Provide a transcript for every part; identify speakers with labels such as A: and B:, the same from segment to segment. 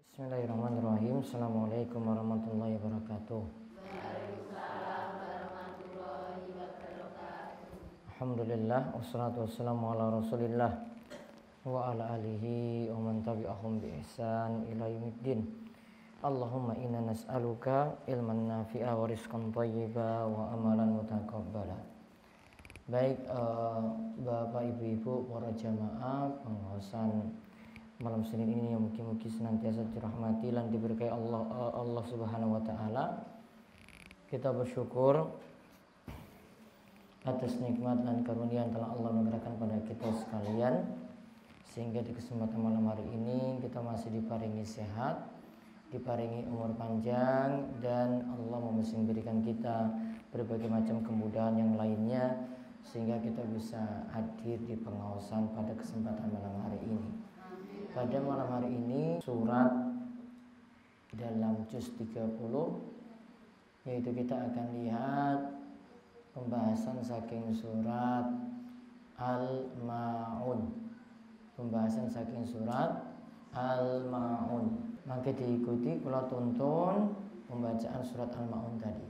A: Bismillahirrahmanirrahim. Assalamualaikum warahmatullahi wabarakatuh.
B: Waalaikumsalam warahmatullahi wabarakatuh.
A: Alhamdulillah, wassalatu wassalamu ala rasulillah wa ala alihi wa man tabi'ahum bi ihsan ila yaumiddin. Allahumma inna nas'aluka ilman nafi'a wa rizqan thayyiba wa amalan mutaqabbala. Baik, Bapak Ibu-ibu para jamaah pengawasan malam Senin ini yang mungkin senantiasa dirahmati dan diberkahi Allah Subhanahu wa taala. Kita bersyukur atas nikmat dan karunia yang telah Allah anugerahkan pada kita sekalian, sehingga di kesempatan malam hari ini kita masih diparingi sehat, diparingi umur panjang, dan Allah masih memberikan kita berbagai macam kemudahan yang lainnya sehingga kita bisa hadir di pengawasan pada kesempatan malam hari ini. Pada malam hari ini surat dalam juz 30, yaitu kita akan lihat pembahasan saking surat Al-Ma'un. Pembahasan saking surat Al-Ma'un. Maka diikuti kula tuntun pembacaan surat Al-Ma'un tadi.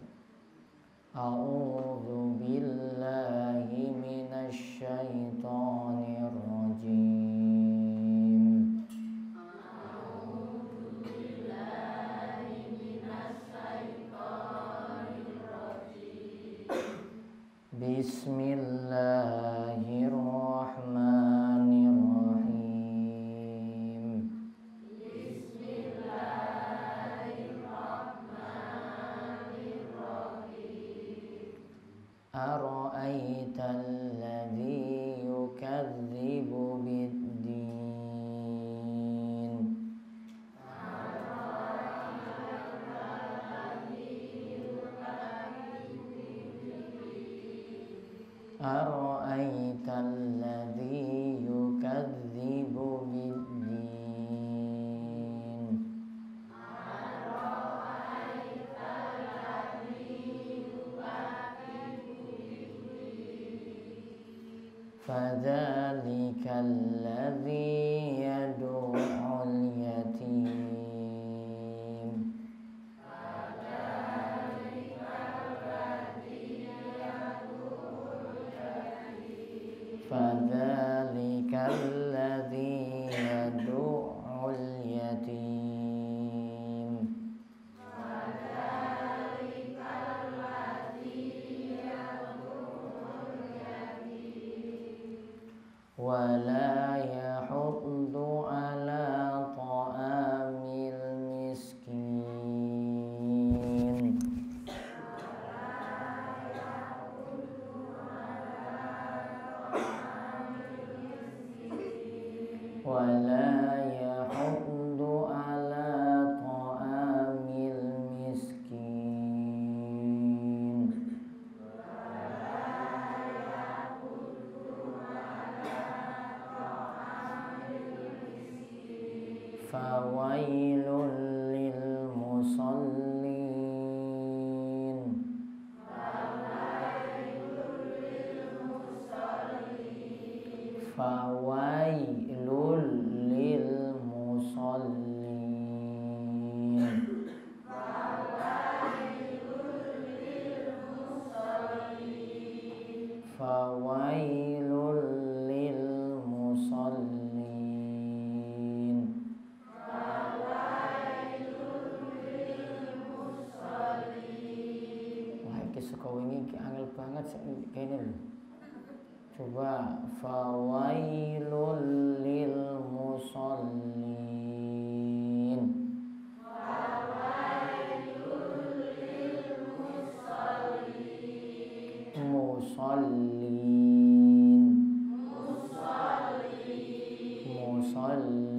A: A'udzu billahi minasy syaithanir rajim. Bismillahirrahmanirrahim.
B: Bismillahirrahmanirrahim.
A: Ara'aital ladzi yukadzibu bid-din. Ara'aital ladzi yukadzibu bid-din. Fadzalika alladzi yad'ul yatim. Fadzalika alladzi yad'ul yatim. Wala yahuddu ala ta'amil miskin. Wala yahuddu ala ta'amil miskin. Fawailul lil musallin. Fawailul lil musallin. Fawailul lil musallin. Wah, iki saka wingi iki angel banget kene lho. Coba fawailul lil musallin. Musallin. Musallin.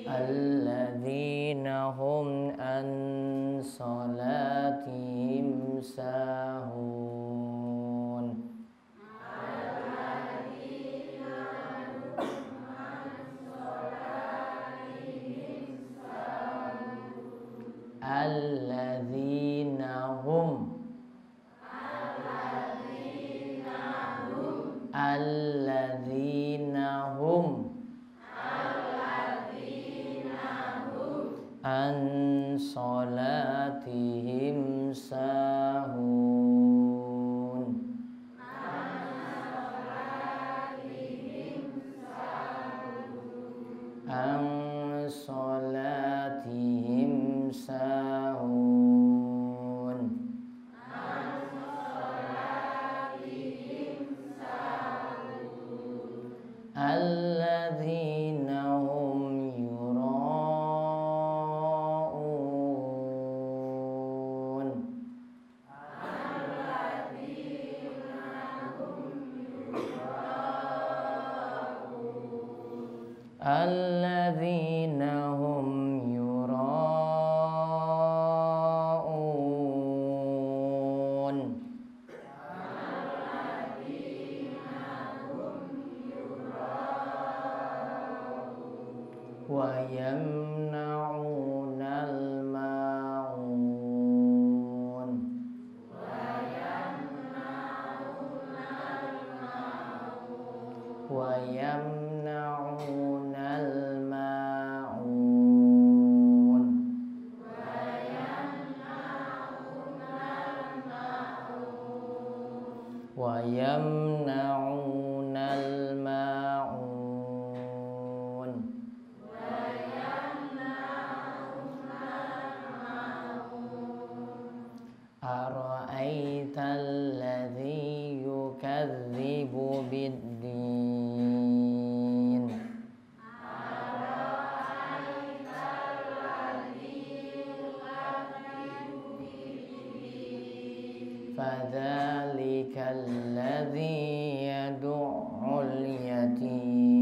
A: Alladzina hum an salatihim sahun. Alladzina hum. Alladzina hum. عن صلاتهم ساهون الذين هم يراءون الذين هم يراءون ويمنعون الماعون ويمنعون الماعون ويمنعون الماعون أرأيت الذي يكذب بالدين فذلك الذي يدع اليتيم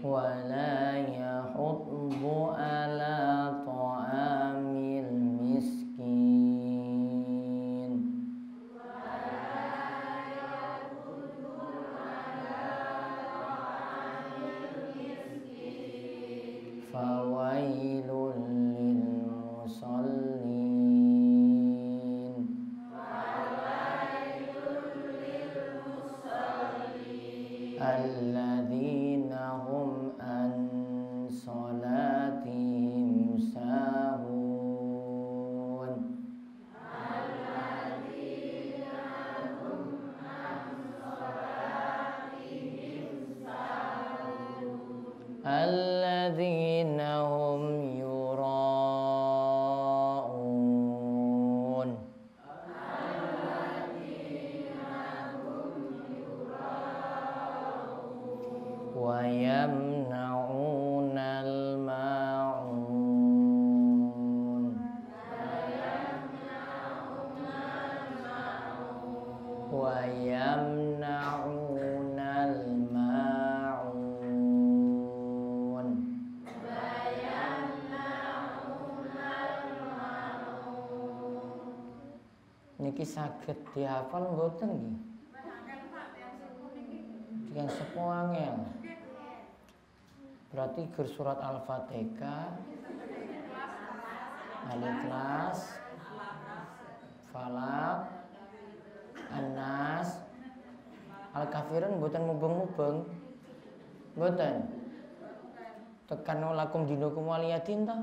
A: ولا يحض على طعام المسكين فويل للمصلين الذين هم عن صلاتهم ساهون الذين هم يراءون ويمنعون الماعون ويمنعون الماعون niki saged dihafal mboten nggih? Yang sepuh angel. Berarti ger surat Al-Fatihah, Al-Ikhlas, Falaq, An-Nas, Al-Kafirun mboten mubeng-mubeng. Mboten. Tekan lakum dinukum waliyadin ta?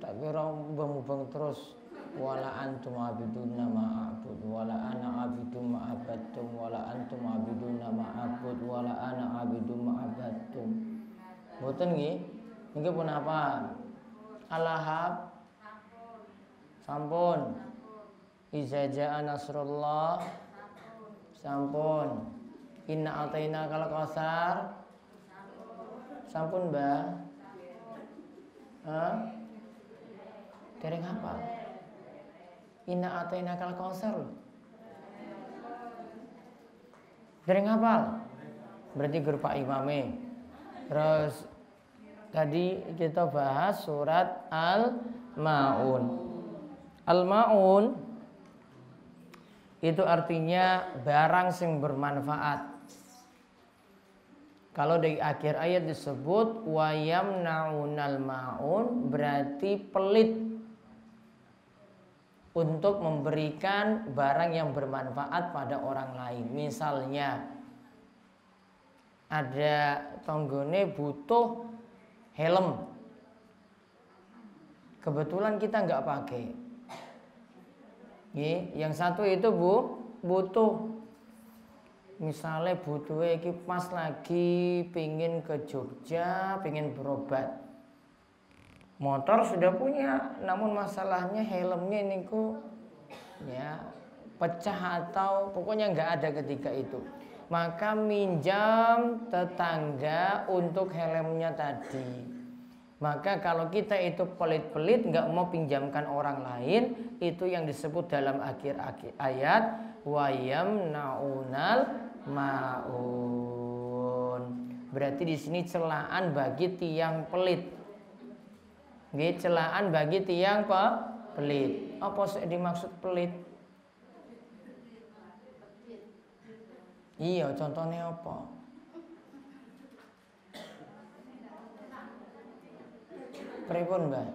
A: Tak kira mubeng-mubeng terus. Wala antum abiduna ma'abud wala ana abidum ma'abadtum wala antum abiduna ma'abud wala ana abidum ma'abadtum. Mboten nggih? Niki pun apa? Al-Lahab sampun. Iza jaa nasrullah sampun. Inna ataina kal kautsar sampun, Mbah. Hah? Dereng hafal. Inna ataina kal kautsar. Dereng hafal. Berarti guru Pak Imame. Terus tadi kita bahas surat Al-Maun. Al-Maun itu artinya barang sing bermanfaat. Kalau di akhir ayat disebut wa yamna'unal ma'un berarti pelit untuk memberikan barang yang bermanfaat pada orang lain. Misalnya ada tonggone butuh helm, kebetulan kita nggak pakai. Yang satu itu butuh. Misalnya butuhnya iki pas lagi pingin ke Jogja, pingin berobat. Motor sudah punya, namun masalahnya helmnya ini ya pecah atau pokoknya nggak ada ketika itu. Maka minjam tetangga untuk helmnya tadi. Maka kalau kita itu pelit-pelit nggak mau pinjamkan orang lain, itu yang disebut dalam akhir ayat wayam naunal maun. Berarti di sini celaan bagi tiang pelit. Celaan bagi tiang pelit. Apa sih dimaksud pelit? Iya, contohnya apa? Pripun, Mbak?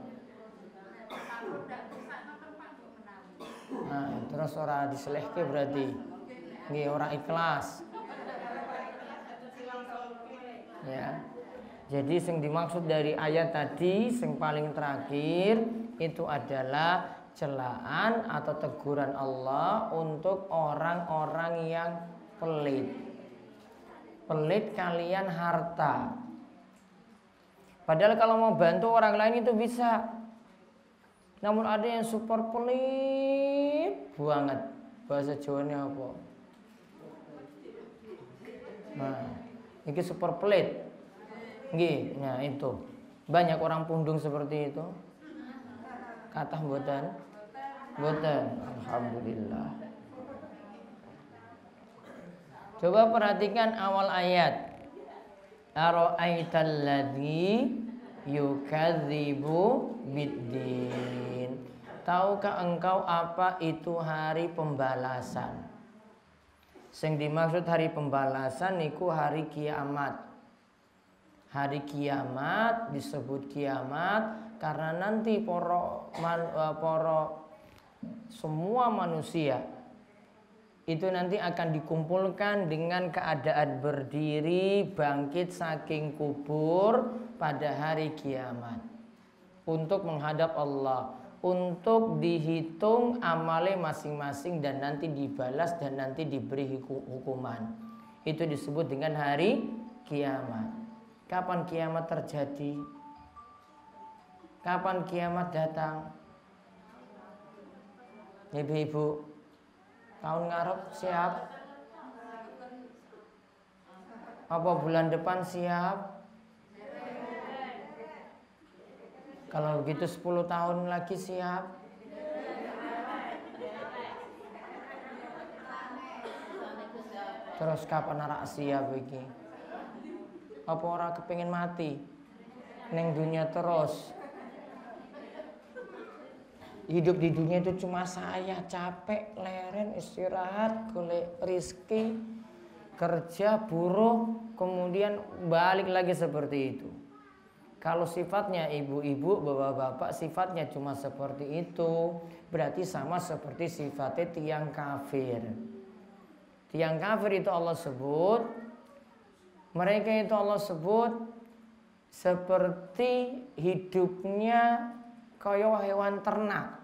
A: Nah, terus ora diselehke berarti. Nggih, ora ikhlas. Ya. Jadi yang dimaksud dari ayat tadi yang paling terakhir itu adalah celaan atau teguran Allah untuk orang-orang yang pelit. Pelit kalian harta. Padahal kalau mau bantu orang lain itu bisa. Namun ada yang super pelit banget. Bahasa Jawanya apa? Nah, ini super pelit. Nggih, nah itu. Banyak orang pundung seperti itu. Kathah mboten? Mboten. Alhamdulillah. Coba perhatikan awal ayat. Ara'aital ladzi yukadzibu biddin. Tahukah engkau apa itu hari pembalasan? Yang dimaksud hari pembalasan niku hari kiamat. Hari kiamat disebut kiamat karena nanti semua manusia itu nanti akan dikumpulkan dengan keadaan berdiri bangkit saking kubur pada hari kiamat untuk menghadap Allah, untuk dihitung amale masing-masing dan nanti dibalas dan nanti diberi hukuman. Itu disebut dengan hari kiamat. Kapan kiamat terjadi? Kapan kiamat datang? Ibu-ibu, tahun ngarep siap? Apa bulan depan siap? Kalau begitu 10 tahun lagi siap? Terus kapan arak siap iki? Apa orang kepingin mati neng dunia terus? Hidup di dunia itu cuma saya, capek, leren, istirahat, golek rizki, kerja, buruh, kemudian balik lagi seperti itu. Kalau sifatnya ibu-ibu, bapak-bapak sifatnya cuma seperti itu, berarti sama seperti sifatnya tiang kafir. Tiang kafir itu Allah sebut, mereka itu Allah sebut seperti hidupnya kayak hewan ternak.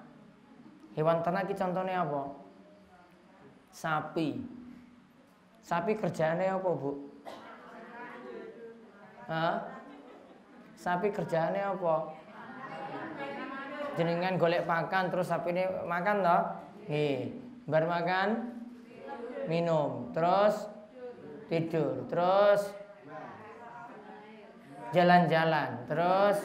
A: Hewan ternak itu contohnya apa? Sapi. Sapi kerjaannya apa, Bu? Hah? Sapi kerjaannya apa? Jenengan golek pakan terus sapi ini makan toh? Nggih. Bar makan minum, terus tidur, terus jalan-jalan, terus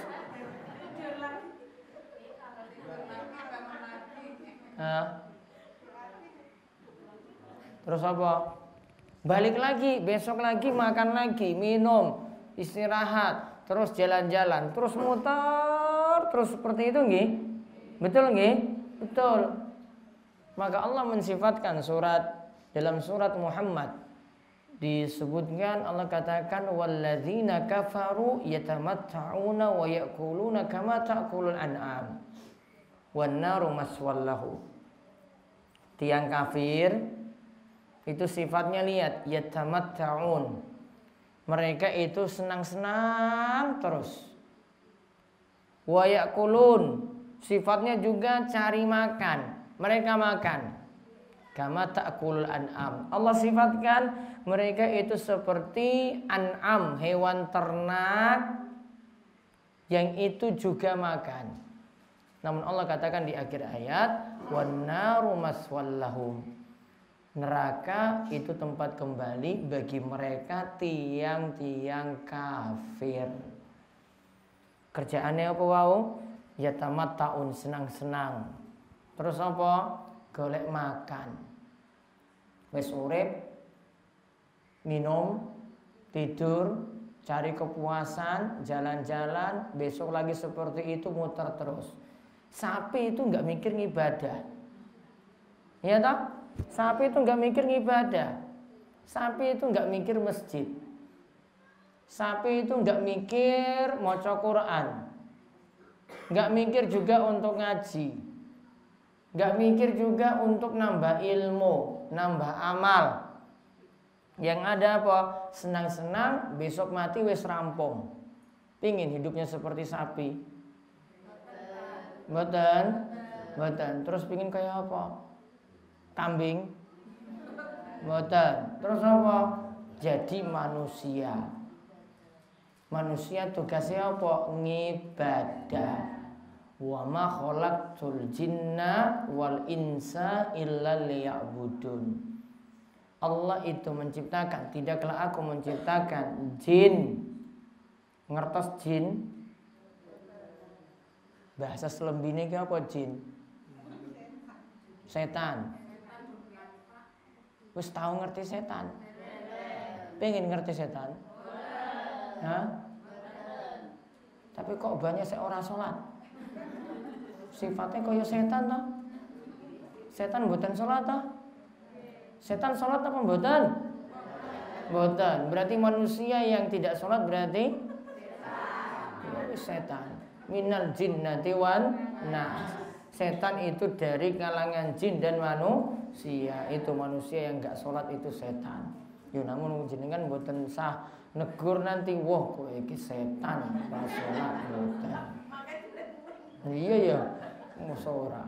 A: terus apa? Balik lagi, besok lagi makan lagi, minum, istirahat, terus jalan-jalan, terus muter, terus seperti itu nggih? Betul nggih? Betul. Maka Allah mensifatkan dalam surat Muhammad disebutkan, Allah katakan walladzina kafaru yatamatta'una wa ya'kuluna kama ta'kulul an'am wan naru maswallahu. Tiang kafir itu sifatnya lihat yatamatta'un. Mereka itu senang-senang terus. Wa ya'kulun, sifatnya juga cari makan. Mereka makan. Kama ta'kulul an'am. Allah sifatkan mereka itu seperti an'am, hewan ternak yang itu juga makan. Namun Allah katakan di akhir ayat, wan naru maswallahum. Neraka itu tempat kembali bagi mereka tiang-tiang kafir. Kerjaannya apa wau? Yatamatta'un, senang-senang. Terus apa? Golek makan. Wis urip, minum, tidur, cari kepuasan, jalan-jalan, besok lagi seperti itu, muter terus. Sapi itu nggak mikir ngibadah, ya toh? Sapi itu nggak mikir ngibadah. Sapi itu nggak mikir masjid. Sapi itu nggak mikir maca Quran, nggak mikir juga untuk ngaji, nggak mikir juga untuk nambah ilmu, nambah amal. Yang ada apa? Senang-senang, besok mati wis rampung. Pingin hidupnya seperti sapi? Mboten. Mboten. Terus pingin kayak apa? Kambing? Mboten. Terus apa? Jadi manusia. Manusia tugasnya apa? Ngibadah. Wa ma khalaqtul jinna wal insa illa liya'budun. Allah itu menciptakan, tidaklah aku menciptakan jin. Ngertos jin? Bahasa selembine ki apa jin? Setan. Wis tahu ngerti setan? Pengen ngerti setan? Hah? Tapi kok banyak sing ora salat? Sifatnya kaya setan toh? Setan mboten salat toh? Setan salat apa mboten? Mboten. Berarti manusia yang tidak salat berarti setan. Minal jinnati wan nas. Setan itu dari kalangan jin dan manusia. Itu manusia yang enggak salat itu setan. Yo namun jenengan mboten sah negur nanti wah kowe iki setan ora salat mboten. Iya ya, mosok ora.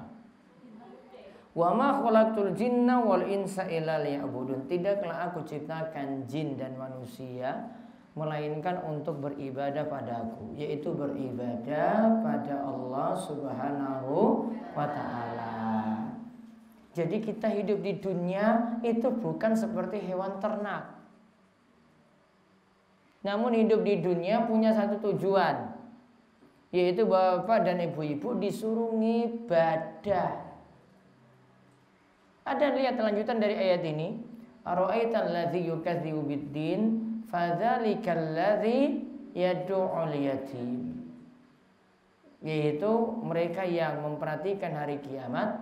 A: Wa ma khalaqtul jinna wal insa illa liya'budun. Tidaklah aku ciptakan jin dan manusia melainkan untuk beribadah padaku, yaitu beribadah pada Allah Subhanahu wa taala. Jadi kita hidup di dunia itu bukan seperti hewan ternak. Namun hidup di dunia punya satu tujuan, yaitu bapak dan ibu-ibu disuruh ngibadah. Ada lihat lanjutan dari ayat ini. Ara'aital ladzi yukadzibu biddin fadzalikal ladzi yad'ul yatim. Yaitu mereka yang memperhatikan hari kiamat,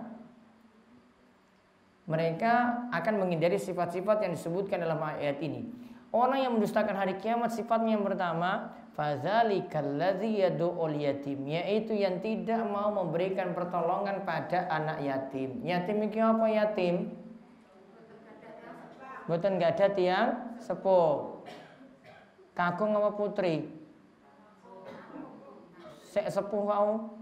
A: mereka akan menghindari sifat-sifat yang disebutkan dalam ayat ini. Orang yang mendustakan hari kiamat sifatnya yang pertama, fadzalikal ladzi yad'ul yatim, yaitu yang tidak mau memberikan pertolongan pada anak yatim. Yatim iki apa yatim? Mboten enggak ada tiang sepuh. Kakung apa putri? Sek sepuh wau.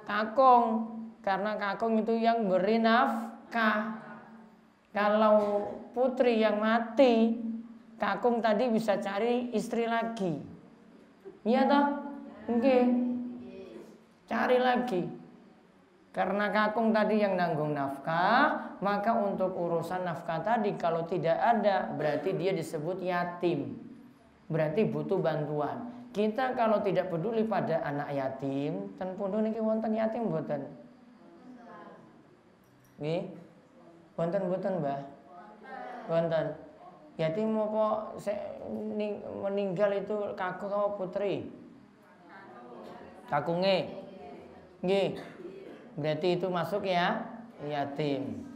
A: Kakung, karena kakung itu yang beri nafkah. Kalau putri yang mati, kakung tadi bisa cari istri lagi. Iya toh? Nggih. Cari lagi. Karena kakung tadi yang nanggung nafkah, maka untuk urusan nafkah tadi kalau tidak ada, berarti dia disebut yatim. Berarti butuh bantuan. Kita kalau tidak peduli pada anak yatim, ten pundhun niki wonten yatim mboten? Nggih. Wonten-wonten, Mbah? Wonten. Yatim apa meninggal itu kakung apa putri? Kakunge. Nggih. Berarti itu masuk ya yatim.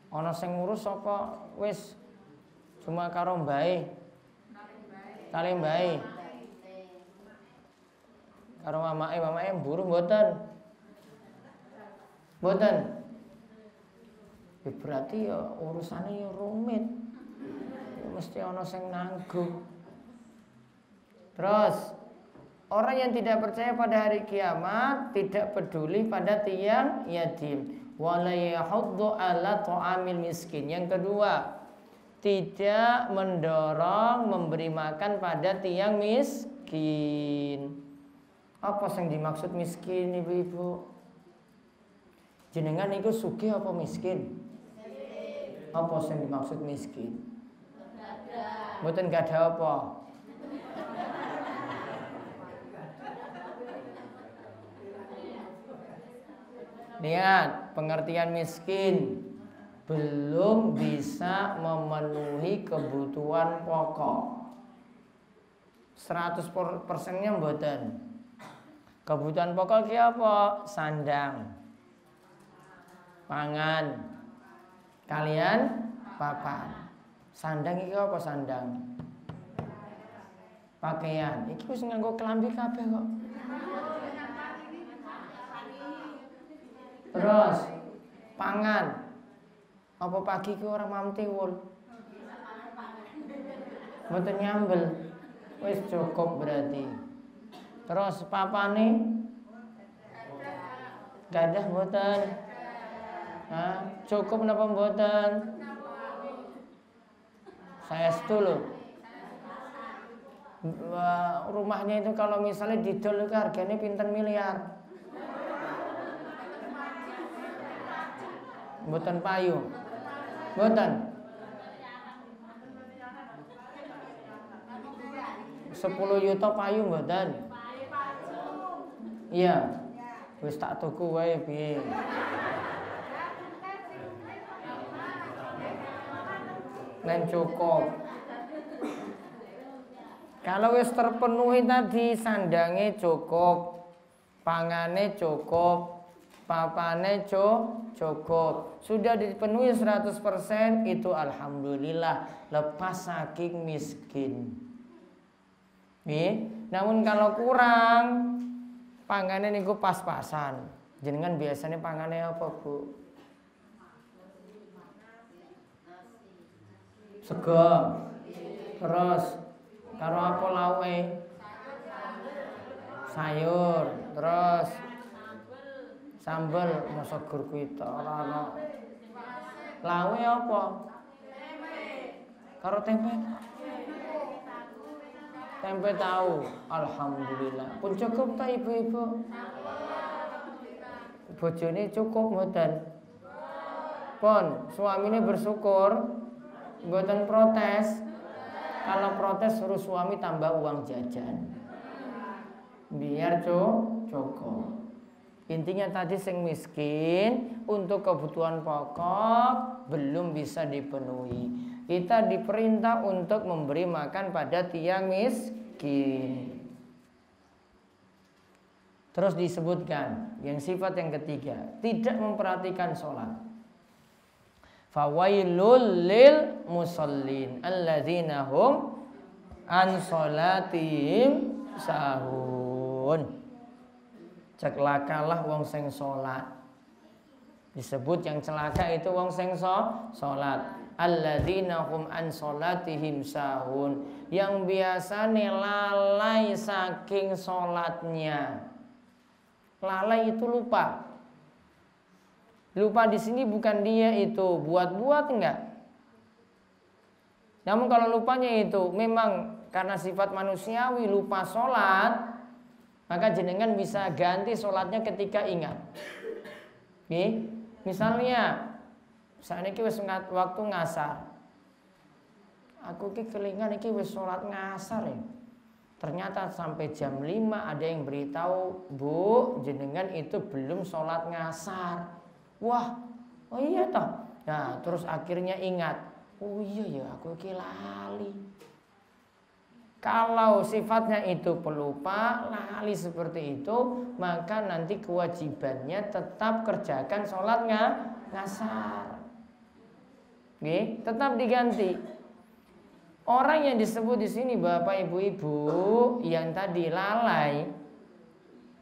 A: Ana sing ngurus apa wis cuma karo mbae. Kali mbae. Karo mamake buruh mboten. Mboten. Berarti ya urusannya ya rumit. Mesti ana sing nanggung. Terus Orang yang tidak percaya pada hari kiamat tidak peduli pada tiang yatim. Wala yahuddu ala ta'amil miskin. Yang kedua, tidak mendorong memberi makan pada tiang miskin. Apa yang dimaksud miskin, ibu-ibu? Jenengan itu sugih apa miskin? Apa yang dimaksud miskin? Mboten gak ada apa? Lihat, pengertian miskin belum bisa memenuhi kebutuhan pokok. 100%-nya mboten. Kebutuhan pokok ki apa? Sandang, pangan, kalian papan. Sandang iki apa sandang? Pakaian. Iki wis nganggo klambi kabeh kok. Terus pangan. Apa pagi ki ora mamtiwul? Mboten nyambel. Wis cukup berarti. Terus papane gadah mboten? Hah? Cukup napa mboten? Saya setuju. Rumahnya itu kalau misalnya didol itu harganya pinten miliar. Mboten payu. Mboten. 10 juta payu mboten. Iya. Wis tak tuku wae piye. Nen cukup. Kalau wis terpenuhi tadi sandange cukup, pangane cukup, papane cukup. Sudah dipenuhi 100% itu alhamdulillah lepas saking miskin. Nih, namun kalau kurang pangane niku pas-pasan. Jenengan biasanya pangane apa, Bu? Sego. Terus karo apa lawe? Sayur. Terus sambel masa gur kuwi tok ora ana. Lawe apa? Karo tempe. Tempe tahu. Alhamdulillah. Pun cukup ta ibu-ibu? Bojone cukup mboten? Pun suamine bersyukur. Mboten protes. Kalau protes suruh suami tambah uang jajan. Biar cukup. Intinya tadi sing miskin untuk kebutuhan pokok belum bisa dipenuhi. Kita diperintah untuk memberi makan pada tiang miskin. Terus disebutkan yang sifat yang ketiga, tidak memperhatikan sholat. Fawailul lil musallin alladzina hum an sholatihim sahun. Celakalah wong sing sholat. Disebut yang celaka itu wong sing sholat. Alladzina hum an sholatihim sahun. Yang biasane lalai saking sholatnya. Lalai itu lupa. Lupa di sini bukan dia itu buat-buat enggak. Namun kalau lupanya itu memang karena sifat manusiawi lupa sholat, maka jenengan bisa ganti sholatnya ketika ingat. Oke? Misalnya saat ini wis waktu ngasar. Aku ki kelingan iki wis sholat ngasar ya. Ternyata sampai jam 5 ada yang beritahu, Bu, jenengan itu belum sholat ngasar. Wah, oh iya toh. Nah, terus akhirnya ingat, oh iya ya aku ki lali. Kalau sifatnya itu pelupa, lali seperti itu, maka nanti kewajibannya tetap kerjakan sholat ngasar. Oke, tetap diganti. Orang yang disebut di sini Bapak Ibu-ibu yang tadi lalai,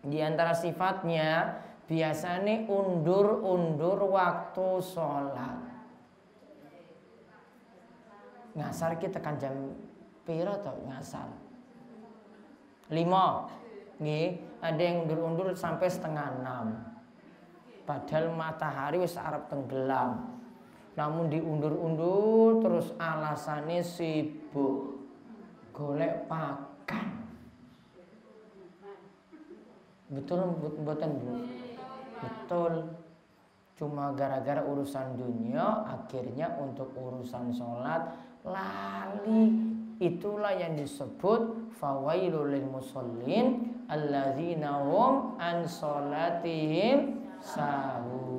A: di antara sifatnya biasanya undur-undur waktu sholat. Ngasar kita tekan jam pira atau ngasar 5 Ada yang undur-undur sampai 5:30. Padahal matahari wis arep tenggelam. Namun diundur-undur terus alasannya sibuk golek pakan. Betul mboten Bu? Betul. Cuma gara-gara urusan dunia akhirnya untuk urusan sholat lali. Itulah yang disebut fawailul lil musallin alladzina hum an sholatihim sahun.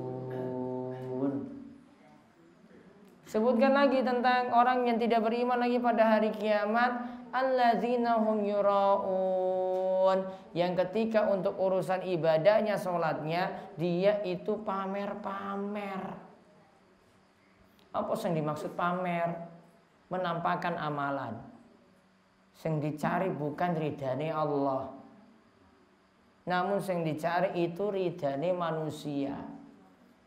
A: Sebutkan lagi tentang orang yang tidak beriman lagi pada hari kiamat, alladzina hum yuraun, yang ketika untuk urusan ibadahnya, sholatnya, dia itu pamer-pamer. Apa yang dimaksud pamer? Menampakkan amalan. Yang dicari bukan ridhani Allah, namun yang dicari itu ridhani manusia.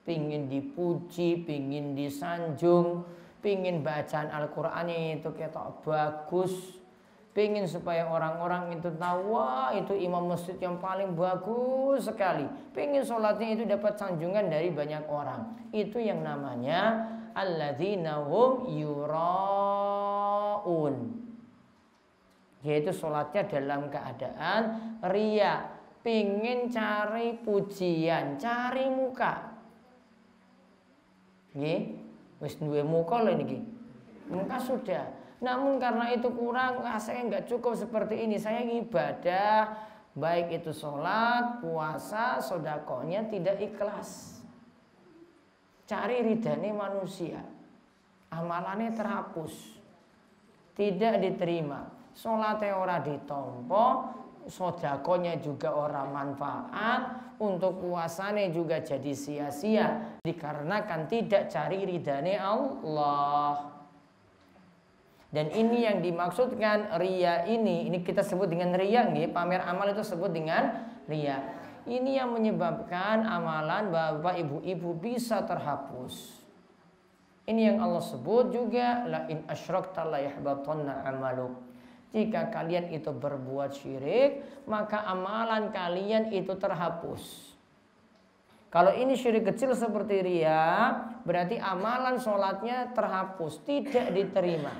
A: Pingin dipuji, pingin disanjung, pingin bacaan Al-Qur'annya itu ketok bagus, pingin supaya orang-orang itu tahu, wah itu imam masjid yang paling bagus sekali, pingin sholatnya itu dapat sanjungan dari banyak orang. Itu yang namanya alladzina hum yuraun, yaitu sholatnya dalam keadaan riya, pingin cari pujian, cari muka. Wis duwe muka lho niki. Muka sudah. Namun karena itu kurang, saya nggak cukup seperti ini. Saya ibadah, baik itu sholat, puasa, sodakohnya tidak ikhlas. Cari ridhani manusia, amalannya terhapus, tidak diterima. Sholatnya ora ditompo, sodakohnya juga orang manfaat, untuk puasanya juga jadi sia-sia dikarenakan tidak cari ridhani Allah. Dan ini yang dimaksudkan riya ini kita sebut dengan riya, pamer amal itu sebut dengan riya. Ini yang menyebabkan amalan bapak ibu-ibu bisa terhapus. Ini yang Allah sebut juga, la in asyrakta la yahbatanna amaluk. Jika kalian itu berbuat syirik, maka amalan kalian itu terhapus. Kalau ini syirik kecil seperti riya, berarti amalan sholatnya terhapus, tidak diterima.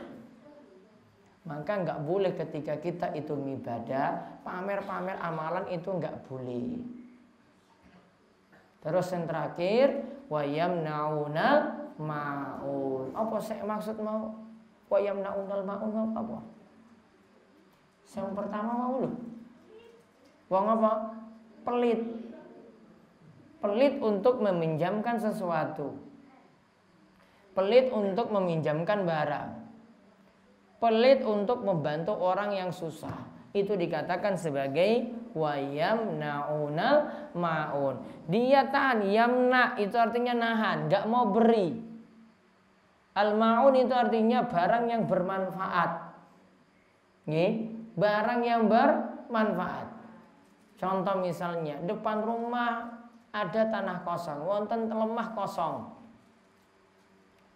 A: Maka nggak boleh ketika kita itu ibadah, pamer-pamer amalan itu nggak boleh. Terus yang terakhir, wa yamnaunal ma'un. Apa saya maksud mau? Wa yamnaunal ma'un apa? Yang pertama mau loh. Wong apa? Pelit. Pelit untuk meminjamkan sesuatu. Pelit untuk meminjamkan barang. Pelit untuk membantu orang yang susah. Itu dikatakan sebagai wayam naunal maun. Dia tahan, yamna itu artinya nahan, gak mau beri. Al maun itu artinya barang yang bermanfaat. Barang yang bermanfaat. Contoh misalnya, depan rumah ada tanah kosong, wonten lemah kosong.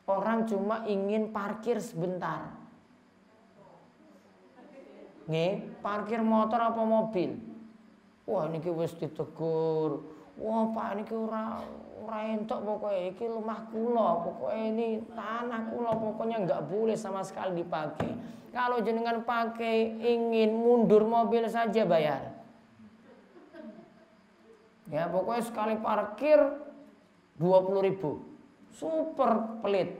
A: Orang cuma ingin parkir sebentar. Parkir motor apa mobil. Wah niki wis ditegur. Wah Pak niki ora entuk pokoknya iki lemah kula, pokoknya ini tanah kula, pokoknya nggak boleh sama sekali dipakai. Kalau jenengan pakai ingin mundur mobil saja bayar. Ya pokoknya sekali parkir 20.000. Super pelit.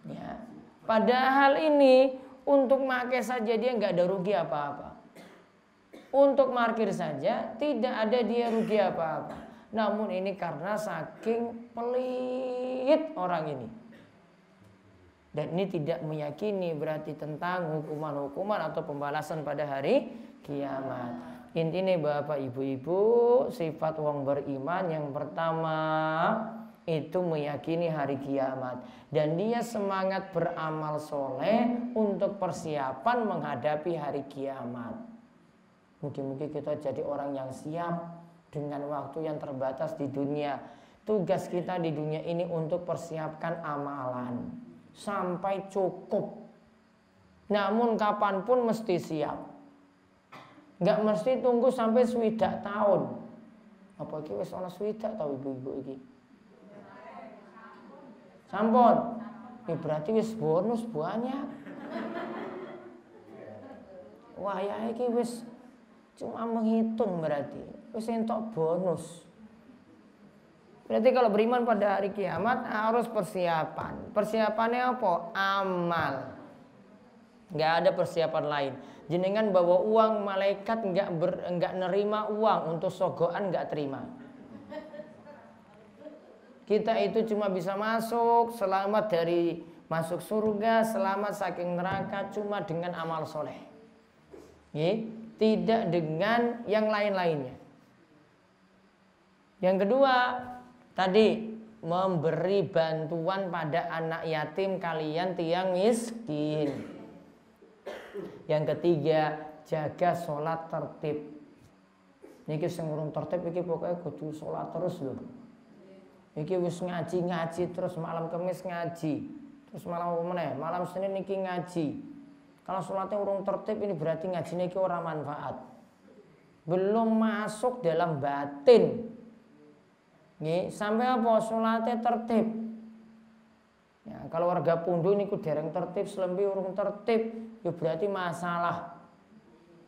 A: Ya. Padahal ini untuk pakai saja dia nggak ada rugi apa-apa. Untuk parkir saja tidak ada dia rugi apa-apa. Namun ini karena saking pelit orang ini. Dan ini tidak meyakini berarti tentang hukuman-hukuman atau pembalasan pada hari kiamat. Intinya bapak ibu-ibu, sifat wong beriman yang pertama itu meyakini hari kiamat. Dan dia semangat beramal soleh untuk persiapan menghadapi hari kiamat. Mungkin kita jadi orang yang siap dengan waktu yang terbatas di dunia. Tugas kita di dunia ini untuk persiapkan amalan sampai cukup. Namun kapanpun mesti siap. Nggak mesti tunggu sampai 20 tahun. Apa iki wis ana 20 tau ibu-ibu iki? Sampun. Ya berarti wis bonus banyak. Wah, ya iki wis cuma menghitung berarti. Wis entuk bonus. Berarti kalau beriman pada hari kiamat harus persiapan. Persiapannya apa? Amal. Nggak ada persiapan lain. Jenengan bawa uang, malaikat nggak nerima uang untuk sogokan, nggak terima. Kita itu cuma bisa masuk, selamat dari masuk surga, selamat saking neraka cuma dengan amal soleh. Tidak dengan yang lain-lainnya. Yang kedua, tadi memberi bantuan pada anak yatim kalian tiang miskin. Yang ketiga, jaga sholat tertib. Niki sing urung tertib iki pokoknya kudu sholat terus loh. Niki wis ngaji terus malam Kamis ngaji, terus malam meneh, malam Senin niki ngaji. Kalau sholatnya urung tertib ini berarti ngaji niki ora manfaat. Belum masuk dalam batin. Nggih, sampai apa sholatnya tertib. Ya, kalau warga Pundu niku dereng tertib, Slembi urung tertib, ya berarti masalah.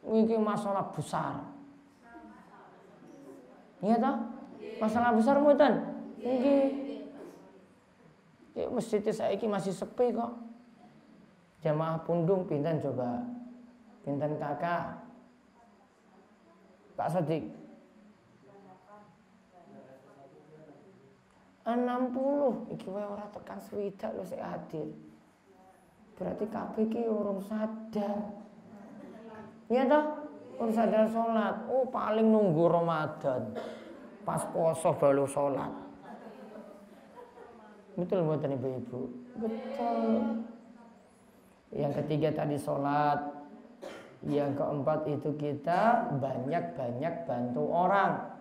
A: Ini masalah besar. Iya toh? Masalah besar mboten? Nggih. Ya masjid saiki masih sepi kok. Jamaah Pundung pinten coba? Pinten kakak? Pak Sodik? 60, iki wae ora tekan 20 lho sik hadir. Berarti kabeh iki urung sadar. Iya toh? Urung sadar salat. Oh, paling nunggu Ramadan. Pas poso baru salat. Betul mboten Ibu-ibu? Betul. Yang ketiga tadi salat. Yang keempat itu kita banyak-banyak bantu orang.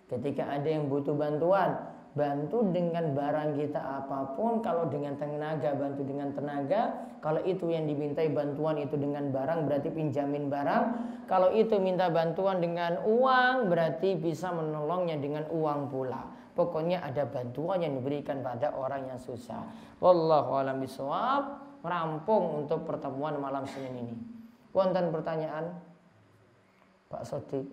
A: Ketika ada yang butuh bantuan, bantu dengan barang kita apapun. Kalau dengan tenaga, bantu dengan tenaga. Kalau itu yang dimintai bantuan itu dengan barang, berarti pinjamin barang. Kalau itu minta bantuan dengan uang, berarti bisa menolongnya dengan uang pula. Pokoknya ada bantuan yang diberikan pada orang yang susah. Wallahu a'lam bishawab. Rampung untuk pertemuan malam Senin ini. Wonten pertanyaan? Pak Sodik.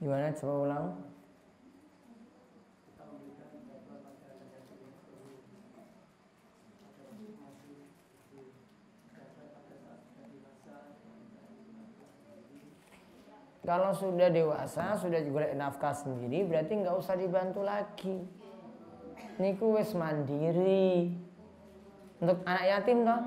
A: Gimana, coba ulang? Kalau sudah dewasa, sudah golek nafkah sendiri, berarti nggak usah dibantu lagi. Niku wis mandiri. Untuk anak yatim toh?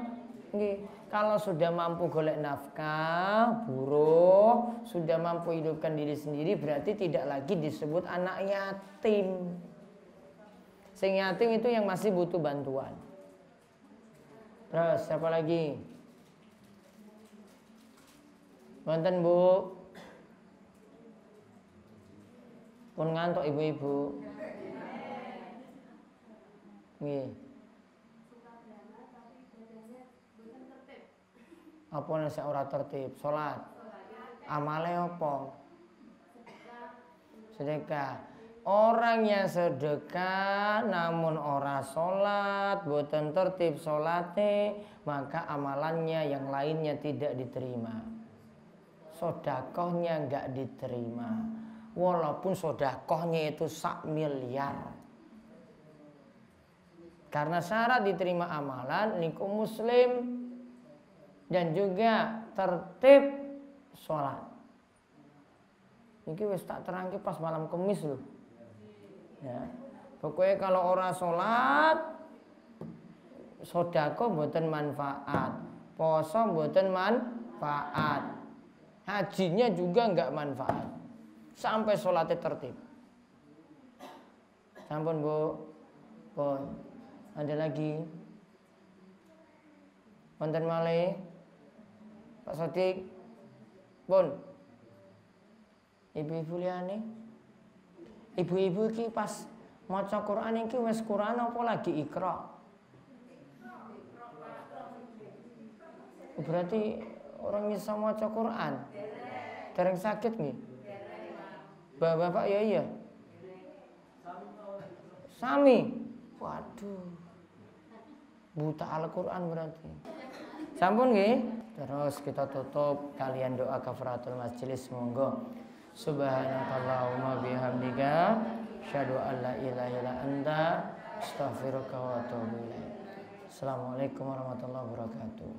A: Nggih. Kalau sudah mampu golek nafkah, buruh, sudah mampu hidupkan diri sendiri, berarti tidak lagi disebut anak yatim. Sing yatim itu yang masih butuh bantuan. Terus siapa lagi? Wonten Bu? Pun ngantuk ibu-ibu. Nggih. Apa nek ora tertib? Salat. Amale apa? Sedekah. Orang yang sedekah namun ora salat, boten tertib salate, maka amalannya yang lainnya tidak diterima. Sedekahnya enggak diterima. Walaupun sedekahnya itu 1 miliar. Karena syarat diterima amalan niku muslim dan juga tertib sholat. Ini wis tak terangke pas malam Kamis loh. Ya. Pokoknya kalau orang sholat, sedekah mboten manfaat, poso mboten manfaat, hajinya juga enggak manfaat, sampai sholatnya tertib. Sampun Bu. Pun. Ada lagi? Wonten malih? Pak Sodik. Pun. Ibu-ibu liyane. Ibu-ibu iki pas maca Quran iki wis Quran apa lagi Iqra? Berarti orang bisa maca Quran. Dereng sakit nggih. Bapak ya iya. Sami. Waduh. Buta Al-Qur'an berarti. Sampun nggih. Terus kita tutup kalian doa kafaratul majelis monggo. Subhanakallahumma bihamdika asyhadu an la ilaha illa anta astaghfiruka wa atubu ilaik. Assalamualaikum warahmatullahi wabarakatuh.